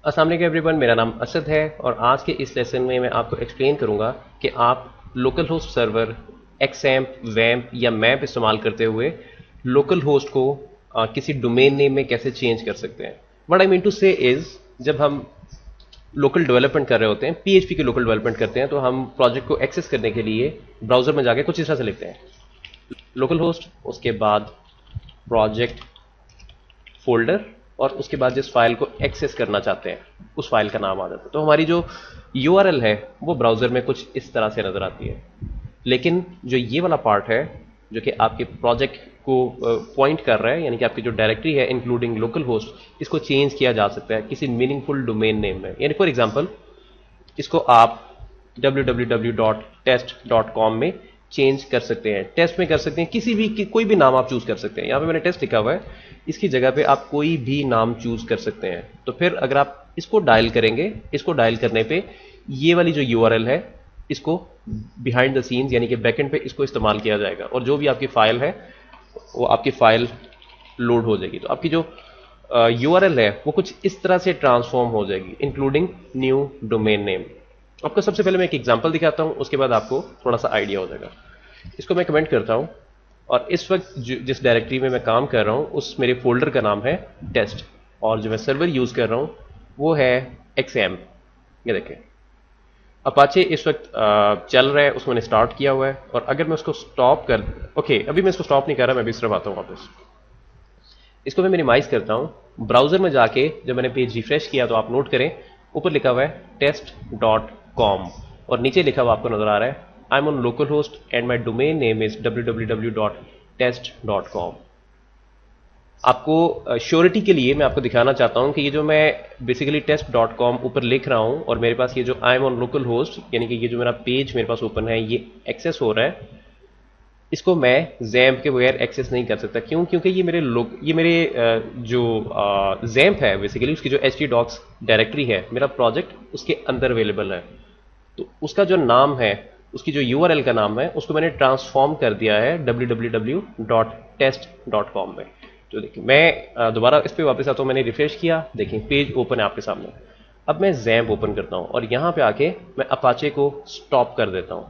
अस्सलाम वालेकुम एवरीवन, मेरा नाम असद है और आज के इस लेसन में मैं आपको एक्सप्लेन करूंगा कि आप लोकल होस्ट सर्वर, एक्सएम्प, वैम्प या मैप इस्तेमाल करते हुए लोकल होस्ट को किसी डोमेन नेम में कैसे चेंज कर सकते हैं। व्हाट आई मीन टू से इज, जब हम लोकल डेवलपमेंट कर रहे होते हैं, पीएचपी की लोकल डेवलपमेंट करते हैं, तो हम प्रोजेक्ट को एक्सेस करने के लिए ब्राउजर में जाके कुछ इस तरह से लिखते हैं, लोकल होस्ट, उसके बाद प्रोजेक्ट फोल्डर और उसके बाद जिस फाइल को एक्सेस करना चाहते हैं उस फाइल का नाम आ जाता है। तो हमारी जो यूआरएल है वो ब्राउजर में कुछ इस तरह से नजर आती है। लेकिन जो ये वाला पार्ट है जो कि आपके प्रोजेक्ट को पॉइंट कर रहा है, यानी कि आपकी जो डायरेक्टरी है इंक्लूडिंग लोकल होस्ट, इसको चेंज किया जा सकता है किसी मीनिंगफुल डोमेन नेम में। यानी फॉर एग्जांपल इसको आप www.test.com में चेंज कर सकते हैं, टेस्ट में कर सकते हैं, किसी भी कोई भी नाम आप चूज कर सकते हैं। यहां पे मैंने टेस्ट लिखा हुआ है, इसकी जगह पे आप कोई भी नाम चूज कर सकते हैं। तो फिर अगर आप इसको डायल करेंगे, इसको डायल करने पे ये वाली जो यूआरएल है इसको बिहाइंड द सीन्स यानी कि बैकएंड पे इसको इस्तेमाल किया जाएगा और जो भी आपकी फाइल है वो आपकी फाइल लोड हो जाएगी। तो आपकी जो यूआरएल है वो कुछ इस तरह से ट्रांसफॉर्म हो जाएगी इंक्लूडिंग न्यू डोमेन नेम। आपको सबसे पहले मैं एक एग्जांपल दिखाता हूं, उसके बाद आपको थोड़ा सा आइडिया हो जाएगा। इसको मैं कमेंट करता हूं और इस वक्त जिस डायरेक्टरी में मैं काम कर रहा हूं उस मेरे फोल्डर का नाम है टेस्ट और जो मैं सर्वर यूज कर रहा हूं वो है एक्सएम। ये देखें अपाचे इस वक्त चल रहा है, उसको मैंने स्टार्ट किया हुआ है और अगर मैं उसको स्टॉप कर अभी मैं इसको स्टॉप नहीं कर रहा, मैं भी सिर्फ आता हूं वापस। इसको मैं मिनिमाइज करता हूं, ब्राउजर में जाके जब मैंने पेज रिफ्रेश किया तो आप नोट करें ऊपर लिखा हुआ है test.com और नीचे लिखा हुआ आपको नजर आ रहा है I am on local host and my domain name is www.test.com। आपको श्योरिटी के लिए मैं आपको दिखाना चाहता हूं कि ये जो मैं बेसिकली test.com ऊपर लिख रहा हूं और मेरे पास ये जो I am on local host यानी कि ये जो मेरा पेज मेरे पास ओपन है ये एक्सेस हो रहा है, इसको मैं जैम्प के बगैर एक्सेस नहीं कर सकता। क्यों? क्योंकि ये मेरे जो जैम्प है बेसिकली उसकी जो htdocs डायरेक्टरी है, मेरा प्रोजेक्ट उसके अंदर अवेलेबल है। तो उसका जो नाम है, उसकी जो यूआरएल का नाम है, उसको मैंने ट्रांसफॉर्म कर दिया है www.test.com में। तो देखिए मैं दोबारा इस पर वापस आता हूं, मैंने रिफ्रेश किया, देखिए पेज ओपन है आपके सामने। अब मैं जैम्प ओपन करता हूं और यहां पे आके मैं अपाचे को स्टॉप कर देता हूं।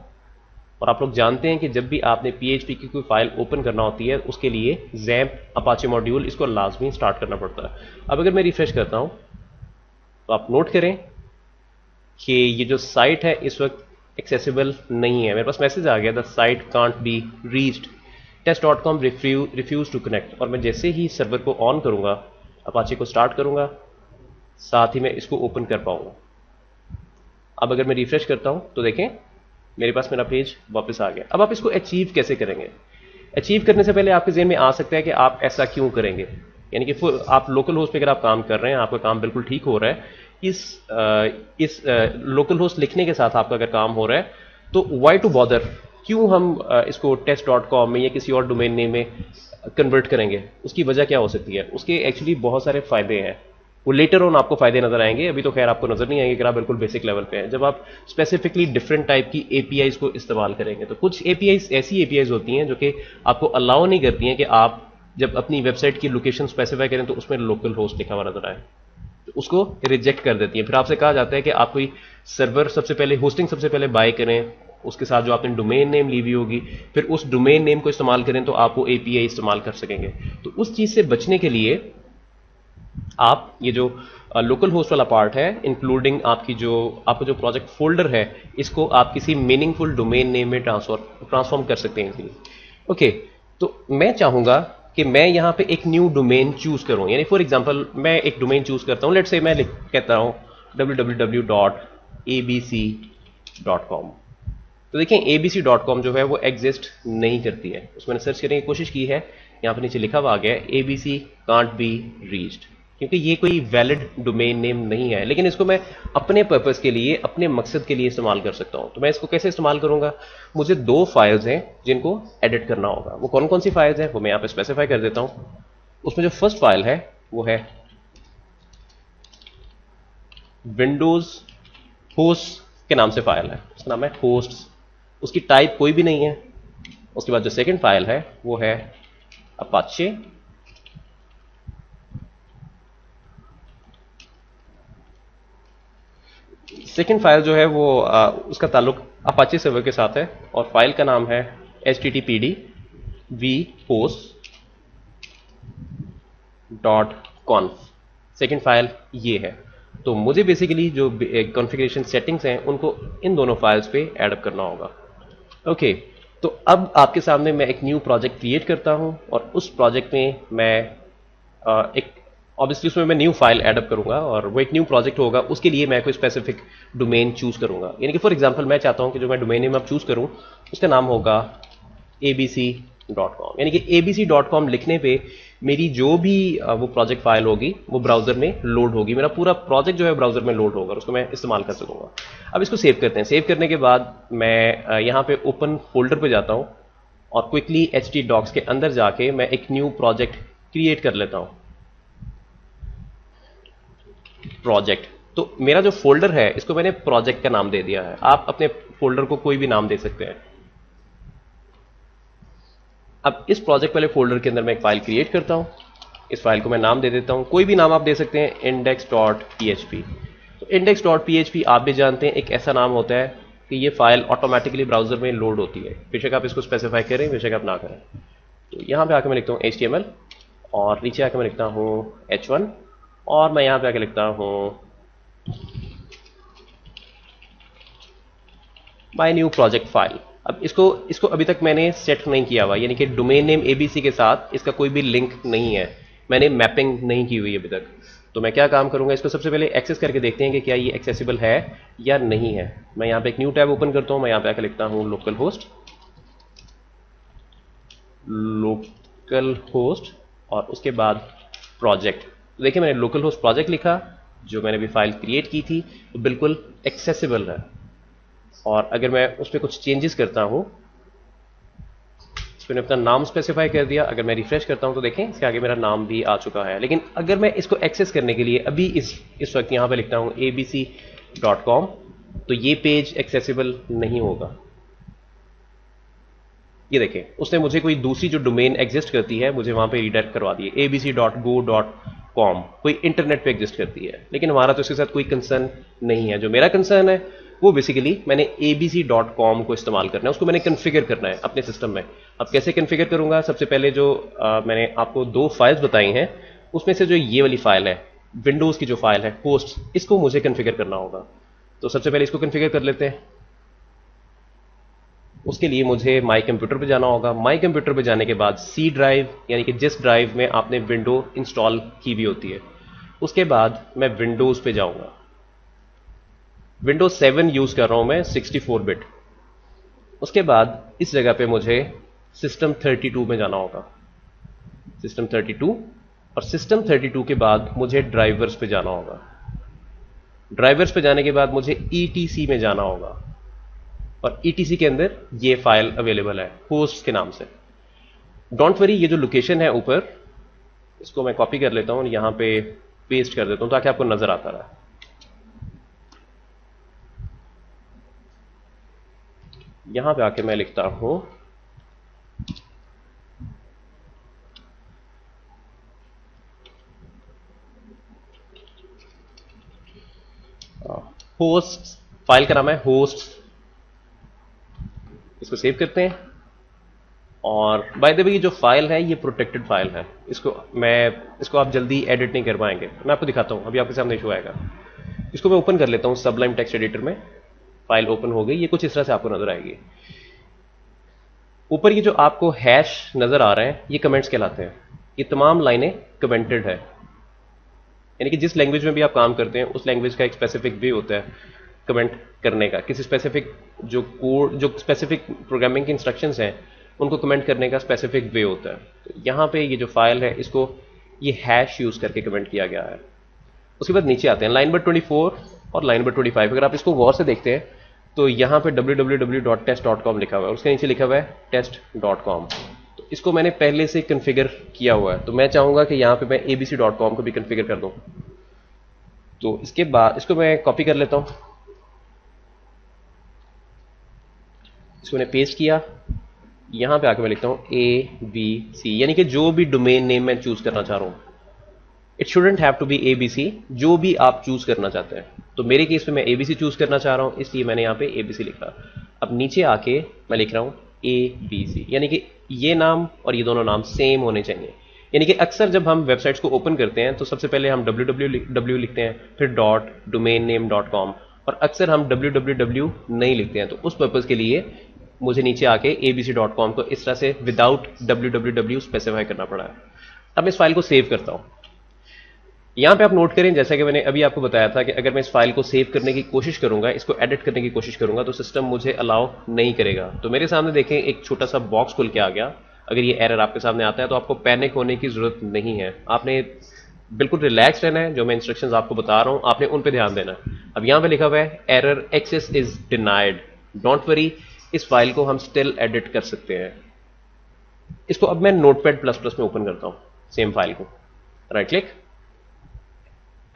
और आप लोग जानते हैं कि जब भी आपने पीएचपी की कोई फाइल ओपन करना होती है उसके लिए जैम्प अपाचे मॉड्यूल इसको लाजमी स्टार्ट करना पड़ता है। अब अगर मैं रिफ्रेश करता हूं तो आप नोट करें कि ये जो साइट है इस वक्त एक्सेसिबल नहीं है। मेरे पास मैसेज आ गया the site can't be reached, test.com refuse to connect. और मैं जैसे ही सर्वर को ऑन करूंगा, अपाचे को स्टार्ट करूंगा, साथ ही मैं इसको ओपन कर पाऊंगा। अब अगर मैं रिफ्रेश करता हूं तो देखें मेरे पास मेरा पेज वापस आ गया। अब आप इसको अचीव कैसे करेंगे? अचीव करने से पहले आपके ज़हन में आ सकता है कि आप ऐसा क्यों करेंगे। यानी कि आप लोकल होस्ट पे अगर आप काम कर रहे हैं, आपका काम बिल्कुल ठीक हो रहा है, इस लोकल होस्ट लिखने के साथ आपका अगर काम हो रहा है, तो वाई टू बॉदर, क्यों हम इसको test.com में या किसी और डोमेन नेम में कन्वर्ट करेंगे? उसकी वजह क्या हो सकती है? उसके एक्चुअली बहुत सारे फायदे हैं, वो लेटर ऑन आपको फायदे नजर आएंगे, अभी तो खैर आपको नजर नहीं आएंगे अगर आप बिल्कुल बेसिक लेवल पे हैं। जब आप स्पेसिफिकली डिफरेंट टाइप की एपीआईज को इस्तेमाल करेंगे, तो कुछ एपीआईज ऐसी एपीआईज होती हैं जो कि आपको अलाउ नहीं करती हैं कि आप जब अपनी वेबसाइट की लोकेशन स्पेसिफाई करें तो उसमें लोकल होस्ट लिखा हुआ नजर आए, तो उसको रिजेक्ट कर देती है। फिर आपसे कहा जाता है कि आप कोई सर्वर सबसे पहले, होस्टिंग सबसे पहले बाय करें, उसके साथ जो आपने डोमेन नेम ली हुई होगी, फिर उस डोमेन नेम को इस्तेमाल करें तो आप वो एपीआई इस्तेमाल कर सकेंगे। तो उस चीज से बचने के लिए आप ये जो लोकल होस्ट वाला पार्ट है, इंक्लूडिंग आपका जो प्रोजेक्ट फोल्डर है, इसको आप किसी मीनिंगफुल डोमेन नेम में ट्रांसफॉर्म कर सकते हैं इजीली। ओके, तो मैं चाहूंगा कि मैं यहां पे एक न्यू डोमेन चूज करूं। यानी फॉर एग्जांपल मैं एक डोमेन चूज करता हूं, लेट्स से मैं कहता हूं www.abc.com। तो देखें abc.com जो है वो एग्जिस्ट नहीं करती है। उसमें मैंने सर्च करने की कोशिश की है, यहां पर नीचे लिखा हुआ आ गया है abc कांट बी रीच्ड, क्योंकि ये कोई वैलिड डोमेन नेम नहीं है। लेकिन इसको मैं अपने पर्पस के लिए, अपने मकसद के लिए इस्तेमाल कर सकता हूं। तो मैं इसको कैसे इस्तेमाल करूंगा? मुझे दो फाइल्स हैं जिनको एडिट करना होगा। वो कौन कौन सी फाइल्स हैं वो मैं यहां पे स्पेसिफाई कर देता हूं। उसमें जो फर्स्ट फाइल है वो है विंडोज होस्ट के नाम से फाइल है, उसका नाम है होस्ट्स, उसकी टाइप कोई भी नहीं है। उसके बाद जो सेकंड फाइल है वो है अपाचे सेकेंड फाइल जो है वो उसका ताल्लुक अपाचे सर्वर के साथ है और फाइल का नाम है httpd vhost dot कॉन्फ। Second file ये है। तो मुझे बेसिकली जो कॉन्फ़िगरेशन सेटिंग्स हैं उनको इन दोनों फाइल्स पे ऐड करना होगा। ओके, तो अब आपके सामने मैं एक न्यू प्रोजेक्ट क्रिएट करता हूं और उस प्रोजेक्ट में मैं एक ऑब्वियसली उसमें मैं न्यू फाइल ऐड करूंगा और वो एक न्यू प्रोजेक्ट होगा। उसके लिए मैं कोई स्पेसिफिक डोमेन चूज करूंगा, यानी कि फॉर एग्जांपल मैं चाहता हूं कि जो मैं डोमेन नेम अब चूज करूं उसका नाम होगा abc.com, यानी कि abc.com लिखने पे मेरी जो भी वो प्रोजेक्ट फाइल होगी वो ब्राउजर में लोड होगी, मेरा पूरा प्रोजेक्ट जो है ब्राउजर में लोड होगा और उसको मैं इस्तेमाल कर सकूंगा। अब इसको सेव करते हैं। सेव करने के बाद मैं यहाँ पे ओपन फोल्डर पे जाता हूँ और क्विकली htdocs के अंदर जाके मैं एक न्यू प्रोजेक्ट क्रिएट कर लेता हूँ। प्रोजेक्ट, तो मेरा जो फोल्डर है इसको मैंने प्रोजेक्ट का नाम दे दिया है। आप अपने फोल्डर को कोई भी नाम दे सकते हैं। अब इस प्रोजेक्ट वाले फोल्डर के अंदर मैं एक फाइल क्रिएट करता हूं। इस फाइल को मैं नाम दे देता हूं, कोई भी नाम आप दे सकते हैं, index.php। तो index.php आप भी जानते हैं एक ऐसा नाम होता है कि ये फाइल ऑटोमेटिकली ब्राउजर में लोड होती है, बेशक आप इसको स्पेसिफाई करें बेशक आप ना करें। तो यहां पे आके मैं लिखता हूं HTML और नीचे आके मैं लिखता हूं H1 और मैं यहां पे आके लिखता हूं माय न्यू प्रोजेक्ट फाइल। अब इसको इसको अभी तक मैंने सेट नहीं किया हुआ, यानी कि डोमेन नेम एबीसी के साथ इसका कोई भी लिंक नहीं है, मैंने मैपिंग नहीं की हुई अभी तक। तो मैं क्या काम करूंगा, इसको सबसे पहले एक्सेस करके देखते हैं कि क्या ये एक्सेसिबल है या नहीं है। मैं यहाँ पे एक न्यू टैब ओपन करता हूँ, मैं यहाँ पे आकर लिखता हूँ लोकल होस्ट और उसके बाद प्रोजेक्ट। तो देखिए मैंने लोकल होस्ट प्रोजेक्ट लिखा, जो मैंने अभी फाइल क्रिएट की थी तो बिल्कुल एक्सेसिबल है। और अगर मैं उस पर कुछ चेंजेस करता हूं, मैंने अपना नाम स्पेसिफाई कर दिया, अगर मैं रिफ्रेश करता हूं तो देखें इसके आगे मेरा नाम भी आ चुका है। लेकिन अगर मैं इसको एक्सेस करने के लिए अभी इस वक्त यहां पे लिखता हूं abc.com तो ये पेज एक्सेसिबल नहीं होगा। ये देखें उसने मुझे कोई दूसरी जो डोमेन एग्जिस्ट करती है मुझे वहां पे रीडायरेक्ट करवा दी है, abc.go.com कोई इंटरनेट पे एग्जिस्ट करती है। लेकिन हमारा तो इसके साथ कोई कंसर्न नहीं है। जो मेरा कंसर्न है वो बेसिकली मैंने abc.com को इस्तेमाल करना है, उसको मैंने कन्फिगर करना है अपने सिस्टम में। अब कैसे कन्फिगर करूंगा, सबसे पहले जो मैंने आपको दो फाइल्स बताई हैं उसमें से जो ये वाली फाइल है विंडोज की जो फाइल है होस्ट, इसको मुझे कन्फिगर करना होगा। तो सबसे पहले इसको कन्फिगर कर लेते हैं। उसके लिए मुझे माई कंप्यूटर पे जाना होगा। माई कंप्यूटर पे जाने के बाद सी ड्राइव, यानी कि जिस ड्राइव में आपने विंडो इंस्टॉल की भी होती है, उसके बाद मैं विंडोज पे जाऊंगा। विंडोज 7 यूज कर रहा हूं मैं 64 बिट। उसके बाद इस जगह पे मुझे सिस्टम 32 में जाना होगा, सिस्टम 32। और सिस्टम 32 के बाद मुझे ड्राइवर्स पे जाना होगा। ड्राइवर्स पे जाने के बाद मुझे ईटीसी में जाना होगा और ईटीसी के अंदर ये फाइल अवेलेबल है होस्ट के नाम से। डोंट वरी, ये जो लोकेशन है ऊपर, इसको मैं कॉपी कर लेता हूं और यहां पे पेस्ट कर देता हूं ताकि आपको नजर आता रहे। यहां पे आके मैं लिखता हूं होस्ट, फाइल का नाम है होस्ट। इसको सेव करते हैं और बाय द वे ये जो फाइल है ये प्रोटेक्टेड फाइल है, इसको आप जल्दी एडिट नहीं कर पाएंगे। मैं आपको दिखाता हूं, अभी आपके सामने इशू आएगा। इसको मैं ओपन कर लेता हूं सबलाइम टेक्स्ट एडिटर में। फाइल ओपन हो गई, ये कुछ इस तरह से आपको नजर आएगी। ऊपर ये जो आपको हैश नजर आ रहे हैं ये कमेंट्स कहलाते हैं। ये तमाम लाइनें कमेंटेड है, यानी कि जिस लैंग्वेज में भी आप काम करते हैं उस लैंग्वेज का एक स्पेसिफिक वे होता है कमेंट करने का। किसी स्पेसिफिक जो कोड, जो स्पेसिफिक प्रोग्रामिंग के इंस्ट्रक्शंस हैं उनको कमेंट करने का स्पेसिफिक वे होता है। तो यहाँ पे ये जो फाइल है इसको ये हैश यूज करके कमेंट किया गया है। उसके बाद नीचे आते हैं लाइन नंबर 24 और लाइन नंबर 25। अगर आप इसको गौर से देखते हैं तो यहाँ पे www.test.com लिखा हुआ है और उसके नीचे लिखा हुआ है test.com। तो इसको मैंने पहले से कन्फिगर किया हुआ है, तो मैं चाहूंगा कि यहाँ पे मैं abc.com को भी कन्फिगर कर दूं। तो इसके बाद इसको मैं कॉपी कर लेता हूं, इसको मैंने पेस्ट किया। यहां पे आके मैं लिखता हूं ABC, यानी कि जो भी डोमेन नेम मैं चूज करना चाह रहा हूं, it shouldn't have to be ABC, जो भी आप चूज करना चाहते हैं। तो मेरे केस में मैं ABC चूज करना चाह रहा हूं, इसलिए मैंने यहां पे ABC लिखा। अब नीचे आके मैं लिख रहा हूं ABC, यानी कि ये नाम और ये दोनों नाम सेम होने चाहिए। यानी कि अक्सर जब हम वेबसाइट्स को ओपन करते हैं तो सबसे पहले हम www लिखते हैं, फिर .domain-name.com, और अक्सर हम www नहीं लिखते हैं। तो उस पर्पज के लिए मुझे नीचे आके abc.com को इस तरह से विदाउट www स्पेसिफाई करना पड़ा है। अब मैं इस फाइल को सेव करता हूं। यहां पे आप नोट करें, जैसा कि मैंने अभी आपको बताया था कि अगर मैं इस फाइल को सेव करने की कोशिश करूंगा, इसको एडिट करने की कोशिश करूंगा, तो सिस्टम मुझे अलाउ नहीं करेगा। तो मेरे सामने देखें एक छोटा सा बॉक्स खुल के आ गया। अगर ये एरर आपके सामने आता है तो आपको पैनिक होने की जरूरत नहीं है, आपने बिल्कुल रिलैक्स रहना है। जो मैं इंस्ट्रक्शंस आपको बता रहा हूं आपने उन पे ध्यान देना है। अब यहां पे लिखा हुआ है error access is denied, don't worry, इस फाइल को हम स्टिल एडिट कर सकते हैं। इसको अब मैं नोटपैड प्लस प्लस में ओपन करता हूं, सेम फाइल को, right click,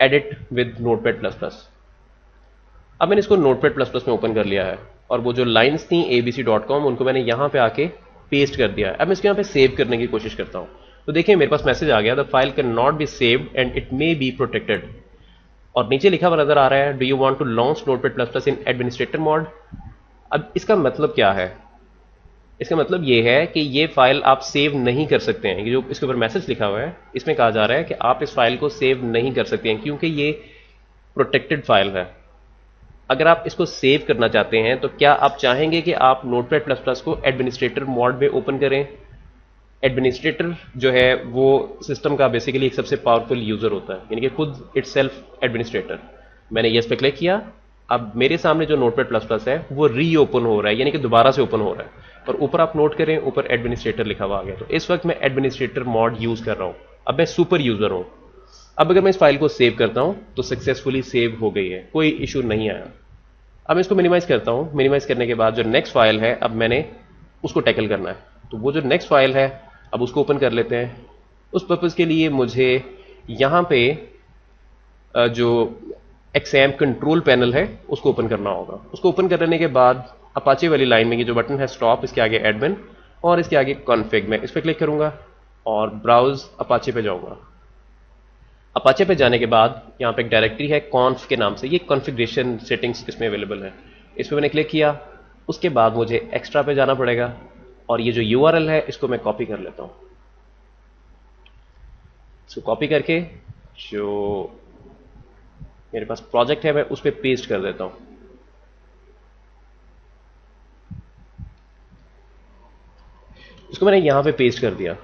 edit with notepad plus plus. अब मैंने इसको नोटपैड प्लस प्लस में ओपन कर लिया है और वो जो लाइंस थी abc.com उनको मैंने यहां पे आके पेस्ट कर दिया है। अब मैं इसको यहां पे सेव करने की कोशिश करता हूं, तो देखिए मेरे पास मैसेज आ गया, the file can not be saved and it may be protected, और नीचे लिखा हुआ नजर आ रहा है, do you want to launch Notepad plus plus in administrator mode. अब इसका मतलब क्या है? इसका मतलब ये है कि ये फाइल आप सेव नहीं कर सकते हैं। ये जो इसके ऊपर मैसेज लिखा हुआ है इसमें कहा जा रहा है कि आप इस फाइल को सेव नहीं कर सकते हैं क्योंकि ये प्रोटेक्टेड फाइल है। अगर आप इसको सेव करना चाहते हैं तो क्या आप चाहेंगे कि आप नोटपैड प्लस प्लस को एडमिनिस्ट्रेटर मोड में ओपन करें? एडमिनिस्ट्रेटर जो है वो सिस्टम का बेसिकली एक सबसे पावरफुल यूजर होता है, यानी कि खुद इटसेल्फ एडमिनिस्ट्रेटर। मैंने यस पे क्लिक किया। अब मेरे सामने जो नोटपैड प्लस प्लस है वो रीओपन हो रहा है, यानी कि दोबारा से ओपन हो रहा है, और ऊपर आप नोट करें ऊपर एडमिनिस्ट्रेटर लिखा हुआ आ गया। तो इस वक्त मैं एडमिनिस्ट्रेटर मोड यूज कर रहा हूं, अब मैं सुपर यूजर हूं। अब अगर मैं इस फाइल को सेव करता हूं तो सक्सेसफुली सेव हो गई है, कोई इशू नहीं आया। अब मैं इसको मिनिमाइज करता हूं, मिनिमाइज करने के बाद जो नेक्स्ट फाइल है अब मैंने उसको टैकल करना है। तो वो जो नेक्स्ट फाइल है अब उसको ओपन कर लेते हैं। उस पर्पज के लिए मुझे यहां पे जो XAMPP कंट्रोल पैनल है उसको ओपन करना होगा। उसको ओपन करने के बाद अपाचे वाली लाइन में ये जो बटन है स्टॉप, इसके आगे एडमिन और इसके आगे कॉन्फ़िग, में इस पर क्लिक करूंगा और ब्राउज अपाचे पे जाऊंगा। अपाचे पे जाने के बाद यहाँ पे एक डायरेक्टरी है कॉन्फ के नाम से, ये कॉन्फ़िगरेशन सेटिंग्स इसमें अवेलेबल है। इस पर मैंने क्लिक किया। उसके बाद मुझे एक्स्ट्रा पे जाना पड़ेगा और ये जो URL है इसको मैं कॉपी कर लेता हूं। इसको कॉपी करके जो मेरे पास प्रोजेक्ट है मैं उस पर पेस्ट कर देता हूं। इसको मैंने यहां पे पेस्ट कर दिया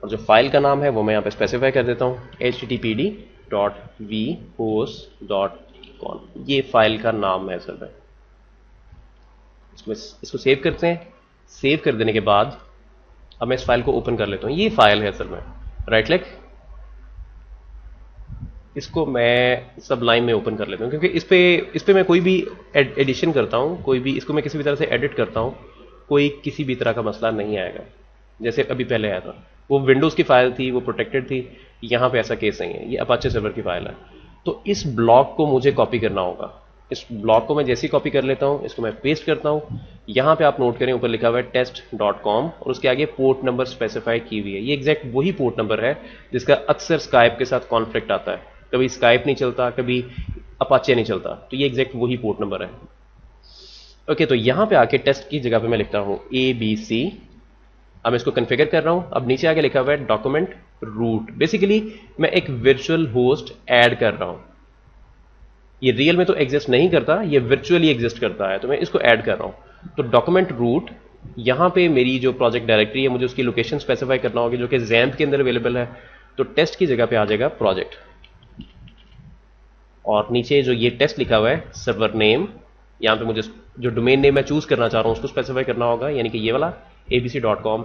और जो फाइल का नाम है वो मैं यहां पे स्पेसिफाई कर देता हूं, httpd.vhost.conf, ये फाइल का नाम है असल में। इसको सेव करते हैं। सेव कर देने के बाद अब मैं इस फाइल को ओपन कर लेता हूं। ये फाइल है असल में, राइट क्लिक, इसको मैं सबलाइन में ओपन कर लेता हूं क्योंकि इस पे मैं कोई भी एडिशन करता हूं, कोई भी इसको मैं किसी भी तरह से एडिट करता हूं, कोई किसी भी तरह का मसला नहीं आएगा। जैसे अभी पहले आया था वो विंडोज की फाइल थी, वो प्रोटेक्टेड थी, यहां पे ऐसा केस नहीं है, ये अपाचे सर्वर की फाइल है। तो इस ब्लॉक को मुझे कॉपी करना होगा। इस ब्लॉक को मैं जैसे ही कॉपी कर लेता हूं इसको मैं पेस्ट करता हूं। यहां पे आप नोट करें ऊपर लिखा हुआ है test.com और उसके आगे पोर्ट नंबर स्पेसिफाई की हुई है। ये एग्जैक्ट वही पोर्ट नंबर है जिसका अक्सर स्काइप के साथ कॉन्फ्लिक्ट आता है, कभी स्काइप नहीं चलता, कभी अपाचे नहीं चलता, तो ये एग्जैक्ट वही पोर्ट नंबर है। ओके, तो यहां पे आके टेस्ट की जगह पे मैं लिखता हूं ABC। अब मैं इसको कॉन्फ़िगर कर रहा हूं। अब नीचे आगे लिखा हुआ है डॉक्यूमेंट रूट, बेसिकली मैं एक वर्चुअल होस्ट ऐड कर रहा हूं। ये रियल में तो एग्जिस्ट नहीं करता, ये वर्चुअली एग्जिस्ट करता है, तो मैं इसको ऐड कर रहा हूं। तो डॉक्यूमेंट रूट, यहां पे मेरी जो प्रोजेक्ट डायरेक्टरी है मुझे उसकी लोकेशन स्पेसिफाई करना होगी जो कि XAMPP के अंदर अवेलेबल है। तो टेस्ट की जगह पे आ जाएगा प्रोजेक्ट और नीचे जो ये टेस्ट लिखा हुआ है सर्वर नेम, यहां पे मुझे जो डोमेन नेम मैं चूज करना चाह रहा हूं उसको स्पेसिफाई करना होगा, यानी कि ये वाला abc.com।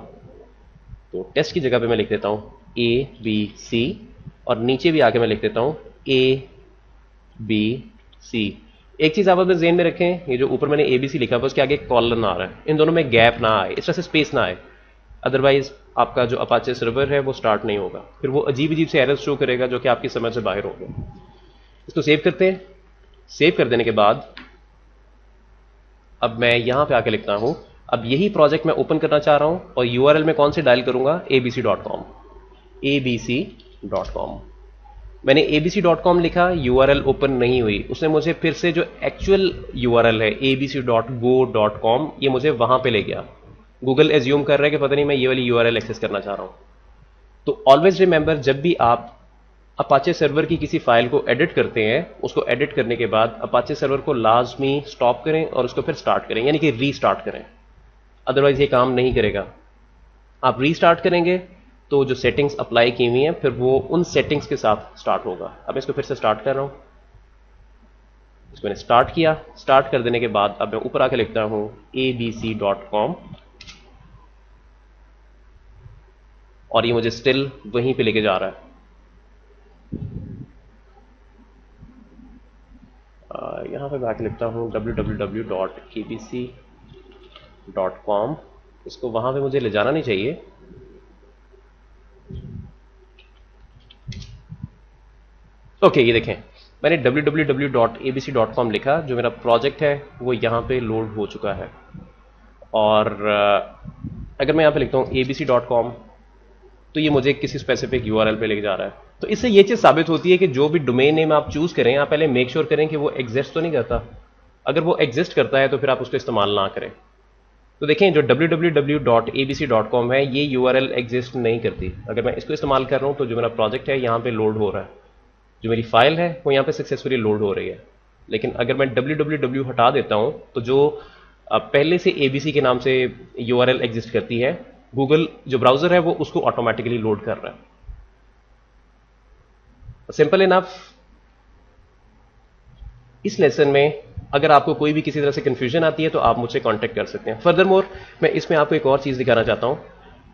तो टेस्ट की जगह पे मैं लिख देता हूं ABC और नीचे भी आके मैं लिख देता हूं ABC। एक चीज आप अपने ज़हन में रखें, ये जो ऊपर मैंने ABC लिखा है उसके आगे कॉलन आ रहा है, इन दोनों में गैप ना आए, इस तरह से स्पेस ना आए, अदरवाइज आपका जो अपाचे सर्वर है वो स्टार्ट नहीं होगा, फिर वो अजीब अजीब से एरर्स शो करेगा जो कि आपकी समझ से बाहर होंगे। इसको सेव करते हैं। सेव कर देने के बाद अब मैं यहां पे आके लिखता हूं, अब यही प्रोजेक्ट मैं ओपन करना चाह रहा हूं और URL में कौन से डायल करूंगा, abc.com। मैंने abc.com लिखा, यूआरएल ओपन नहीं हुई, उसने मुझे फिर से जो एक्चुअल यूआरएल है abc.go.com ये मुझे वहां पे ले गया। गूगल एज्यूम कर रहा है कि पता नहीं मैं ये वाली यूआरएल एक्सेस करना चाह रहा हूं। तो ऑलवेज रिमेंबर, जब भी आप अपाचे सर्वर की किसी फाइल को एडिट करते हैं, उसको एडिट करने के बाद अपाचे सर्वर को लाजमी स्टॉप करें और उसको फिर स्टार्ट करें, यानी कि रीस्टार्ट करें, अदरवाइज ये काम नहीं करेगा। आप रीस्टार्ट करेंगे तो जो सेटिंग्स अप्लाई की हुई हैं फिर वो उन सेटिंग्स के साथ स्टार्ट होगा। अब इसको फिर से स्टार्ट कर रहा हूं, इसको मैंने स्टार्ट किया। स्टार्ट कर देने के बाद अब मैं ऊपर आके लिखता हूं abc.com और ये मुझे स्टिल वहीं पे लेके जा रहा है। यहां पे मैं आके लिखता हूं www.abc.com, इसको वहां पे मुझे ले जाना नहीं चाहिए। ओके, ये देखें मैंने www.abc.com लिखा, जो मेरा प्रोजेक्ट है वो यहाँ पे लोड हो चुका है। और अगर मैं यहाँ पे लिखता हूँ abc.com तो ये मुझे किसी स्पेसिफिक यूआरएल पे लेके जा रहा है। तो इससे ये चीज़ साबित होती है कि जो भी डोमेन नेम आप चूज करें, आप पहले मेक श्योर करें कि वो एग्जिस्ट तो नहीं करता। अगर वो एग्जिस्ट करता है तो फिर आप उसको इस्तेमाल ना करें। तो देखें जो www.abc.com है ये यूआरएल एग्जिस्ट नहीं करती। अगर मैं इसको इस्तेमाल कर रहा हूँ तो जो मेरा प्रोजेक्ट है यहाँ पे लोड हो रहा है, जो मेरी फाइल है वो यहाँ पे सक्सेसफुली लोड हो रही है। लेकिन अगर मैं www हटा देता हूँ तो जो पहले से abc के नाम से यूआरएल एग्जिस्ट करती है, गूगल जो ब्राउजर है वो उसको ऑटोमेटिकली लोड कर रहा है। Simple enough. इस लेसन में अगर आपको कोई भी किसी तरह से कंफ्यूजन आती है तो आप मुझसे कांटेक्ट कर सकते हैं। फर्दर मोर मैं इसमें आपको एक और चीज़ दिखाना चाहता हूँ।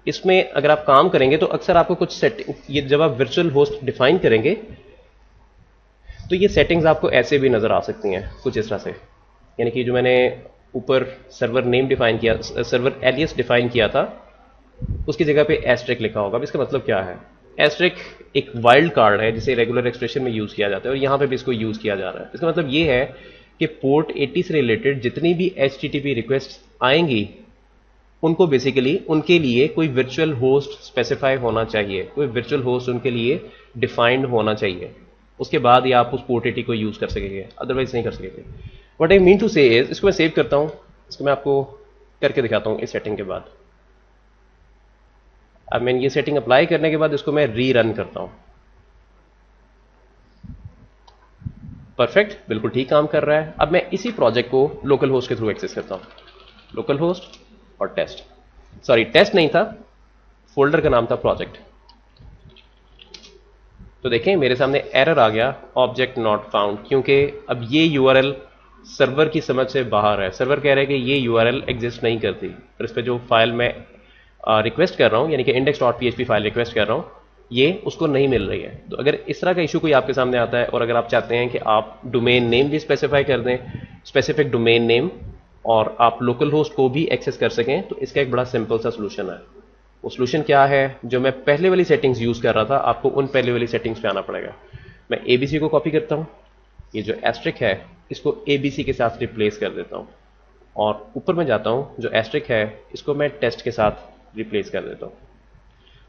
इसमें अगर आप काम करेंगे तो अक्सर आपको कुछ सेटिंग, ये जब आप वर्चुअल होस्ट डिफाइन करेंगे तो ये सेटिंग्स आपको ऐसे भी नज़र आ सकती हैं कुछ इस तरह से। यानी कि जो मैंने ऊपर सर्वर नेम डिफाइन किया, सर्वर एलियस डिफाइन किया था, उसकी जगह पे एस्ट्रिक लिखा होगा। अब इसका मतलब क्या है? एस्ट्रिक एक वाइल्ड कार्ड है जिसे रेगुलर एक्सप्रेशन में यूज़ किया जाता है और यहाँ पे भी इसको यूज़ किया जा रहा है। इसका मतलब ये है कि पोर्ट 80 से रिलेटेड जितनी भी HTTP रिक्वेस्ट आएंगी उनको बेसिकली उनके लिए कोई वर्चुअल होस्ट स्पेसिफाई होना चाहिए, कोई वर्चुअल होस्ट उनके लिए डिफाइंड होना चाहिए। उसके बाद ही आप उस पोर्ट 80 को यूज़ कर सकेंगे, अदरवाइज नहीं कर सकेंगे। व्हाट आई मीन टू से इज, इसको मैं सेव करता हूँ, इसको मैं आपको करके दिखाता हूँ इस सेटिंग के बाद। अब मैंने ये सेटिंग अप्लाई करने के बाद इसको मैं री रन करता हूँ। परफेक्ट, बिल्कुल ठीक काम कर रहा है। अब मैं इसी प्रोजेक्ट को लोकल होस्ट के थ्रू एक्सेस करता हूँ। लोकल होस्ट और टेस्ट, सॉरी टेस्ट नहीं था, फोल्डर का नाम था प्रोजेक्ट। तो देखें मेरे सामने एरर आ गया, ऑब्जेक्ट नॉट फाउंड, क्योंकि अब ये यूआरएल सर्वर की समझ से बाहर है। सर्वर कह रहा है कि ये यूआरएल एग्जिस्ट नहीं करती, और इस पर जो फाइल मैं रिक्वेस्ट कर रहा हूँ, यानी कि index.php फाइल रिक्वेस्ट कर रहा हूँ, ये उसको नहीं मिल रही है। तो अगर इस तरह का इशू कोई आपके सामने आता है और अगर आप चाहते हैं कि आप डोमेन नेम भी स्पेसिफाई कर दें, स्पेसिफिक डोमेन नेम, और आप लोकल होस्ट को भी एक्सेस कर सकें, तो इसका एक बड़ा सिंपल सा सोल्यूशन है। वो सोल्यूशन क्या है? जो मैं पहले वाली सेटिंग्स यूज़ कर रहा था, आपको उन पहले वाली सेटिंग्स पे आना पड़ेगा। मैं ABC को कॉपी करता हूँ, ये जो एस्ट्रिक है इसको ABC के साथ रिप्लेस कर देता हूँ, और ऊपर में जाता हूँ, जो एस्ट्रिक है इसको मैं टेस्ट के साथ रिप्लेस कर देता हूँ।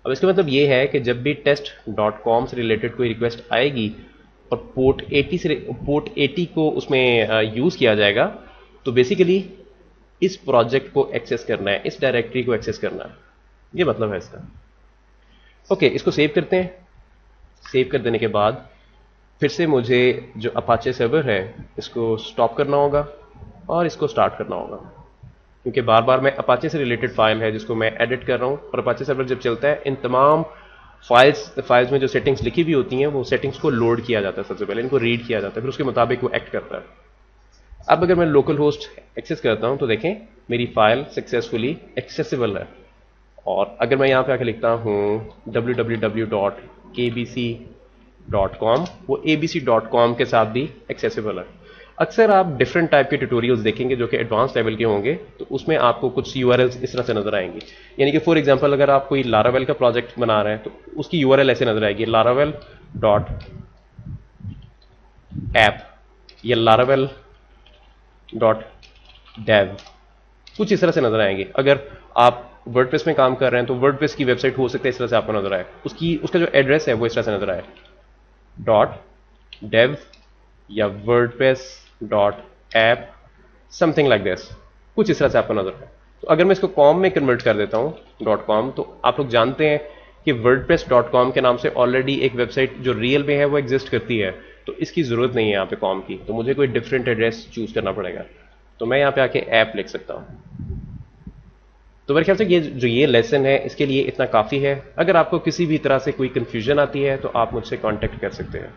अब इसका मतलब ये है कि जब भी test.com से रिलेटेड कोई रिक्वेस्ट आएगी और पोर्ट 80 को उसमें यूज़ किया जाएगा, तो बेसिकली इस प्रोजेक्ट को एक्सेस करना है, इस डायरेक्टरी को एक्सेस करना है, ये मतलब है इसका। ओके, इसको सेव करते हैं। सेव कर देने के बाद फिर से मुझे जो अपाचे सर्वर है इसको स्टॉप करना होगा और इसको स्टार्ट करना होगा, क्योंकि बार बार मैं अपाचे से रिलेटेड फाइल है जिसको मैं एडिट कर रहा हूँ, और अपाचे सर्वर जब चलता है इन तमाम फाइल्स में जो सेटिंग्स लिखी हुई होती हैं वो सेटिंग्स को लोड किया जाता है, सबसे पहले इनको रीड किया जाता है, फिर उसके मुताबिक वो एक्ट करता है। अब अगर मैं लोकल होस्ट एक्सेस करता हूँ तो देखें मेरी फाइल सक्सेसफुली एक्सेसिबल है। और अगर मैं यहाँ पे आकर लिखता हूँ www.kbc.com, वो abc.com के साथ भी एक्सेसिबल है। अक्सर आप डिफरेंट टाइप के ट्यूटोरियल्स देखेंगे जो कि एडवांस लेवल के होंगे, तो उसमें आपको कुछ यूआरएल्स इस तरह से नजर आएंगी। यानी कि फॉर एग्जांपल अगर आप कोई लारावेल का प्रोजेक्ट बना रहे हैं तो उसकी यूआरएल ऐसे नजर आएगी, laravel.app या laravel.dev, कुछ इस तरह से नजर आएंगे। अगर आप वर्डप्रेस में काम कर रहे हैं तो वर्डप्रेस की वेबसाइट हो सकता है इस तरह से आपको नजर आए, उसका जो एड्रेस है वो इस तरह से नजर आए। डॉट डेव या WordPress dot app, something like this, कुछ इस तरह से आपको नजर है। तो अगर मैं इसको कॉम में कन्वर्ट कर देता हूं डॉट कॉम, तो आप लोग जानते हैं कि वर्डप्रेस डॉट कॉम के नाम से ऑलरेडी एक वेबसाइट जो रियल में है वो एग्जिस्ट करती है, तो इसकी जरूरत नहीं है यहाँ पे कॉम की, तो मुझे कोई डिफरेंट एड्रेस चूज करना पड़ेगा। तो मैं यहाँ पे आके ऐप लिख सकता हूँ। तो मेरे ख्याल से ये लेसन है इसके लिए इतना काफ़ी है। अगर आपको किसी भी तरह से कोई कंफ्यूजन आती है तो आप मुझसे कांटेक्ट कर सकते हैं।